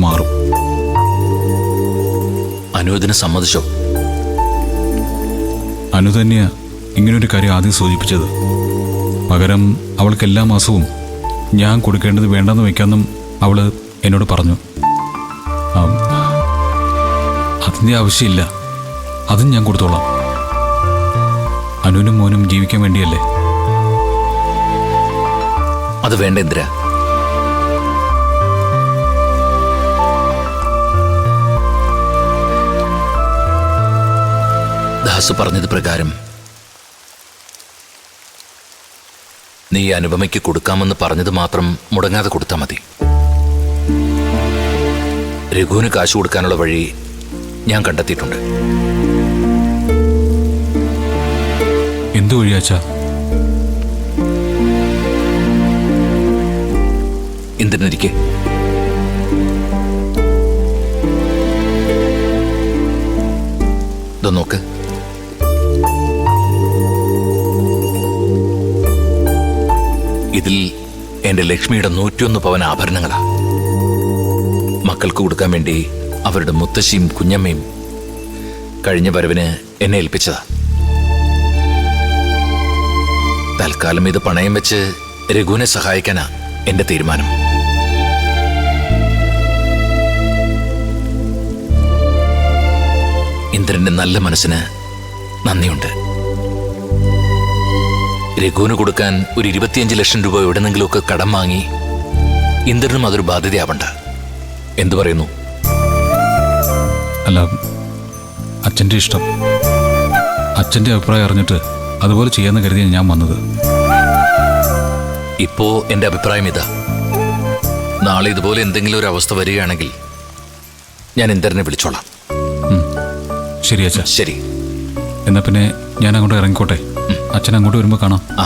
മാറും. അനു ഇതിന് സമ്മതിച്ചോ? അനു തന്നെയാ ഇങ്ങനൊരു കാര്യം ആദ്യം സൂചിപ്പിച്ചത്. പകരം അവൾക്ക് എല്ലാ മാസവും ഞാൻ കൊടുക്കേണ്ടത് വേണ്ടെന്ന് വയ്ക്കാമെന്നും അവള് എന്നോട് പറഞ്ഞു. അതിൻ്റെ ആവശ്യമില്ല, അതും ഞാൻ കൊടുത്തോളാം. അനുവിനും മോനും ജീവിക്കാൻ വേണ്ടിയല്ലേ. അത് വേണ്ട ഇന്ദിര. ദാസ് പറഞ്ഞത് പ്രകാരം നീ അനുപമയ്ക്ക് കൊടുക്കാമെന്ന് പറഞ്ഞത് മാത്രം മുടങ്ങാതെ കൊടുത്താൽ മതി. രഘുവിന് കാശ് കൊടുക്കാനുള്ള വഴി ഞാൻ കണ്ടെത്തിയിട്ടുണ്ട്. എന്തു വഴിയാച്ചാ? എന്തിനിരിക്കെ നോക്ക്. ഇതിൽ എന്റെ ലക്ഷ്മിയുടെ 101 പവൻ ആഭരണങ്ങളാ. മക്കൾക്ക് കൊടുക്കാൻ വേണ്ടി അവരുടെ മുത്തശ്ശിയും കുഞ്ഞമ്മയും കഴിഞ്ഞ വരവിന് എന്നെ ഏൽപ്പിച്ചതാ. തൽക്കാലം ഇത് പണയം വെച്ച് രഘുവിനെ സഹായിക്കാനാ എന്റെ തീരുമാനം. ഇന്ദ്രന്റെ നല്ല മനസ്സിന് നന്ദിയുണ്ട്. രഘുവിന് കൊടുക്കാൻ ഒരു 25 ലക്ഷം രൂപ എവിടെന്നെങ്കിലുമൊക്കെ കടം വാങ്ങി ഇന്ദ്രനും അതൊരു ബാധ്യതയാവണ്ട. എന്തു പറയുന്നു? അല്ല, അച്ഛൻ്റെ ഇഷ്ടം. അച്ഛൻ്റെ അഭിപ്രായം അറിഞ്ഞിട്ട് അതുപോലെ ചെയ്യാന്ന് കരുതിയാണ് ഞാൻ വന്നത്. ഇപ്പോ എന്റെ അഭിപ്രായം ഇതാ. നാളെ ഇതുപോലെ എന്തെങ്കിലും ഒരു അവസ്ഥ വരികയാണെങ്കിൽ ഞാൻ ഇന്ദ്രനെ വിളിച്ചോളാം. ശരി അച്ഛാ. ശരി. എന്നാ പിന്നെ ഞാൻ അങ്ങോട്ട് ഇറങ്ങിക്കോട്ടെ. അച്ഛൻ അങ്ങോട്ട് വരുമ്പോൾ കാണാം. ആ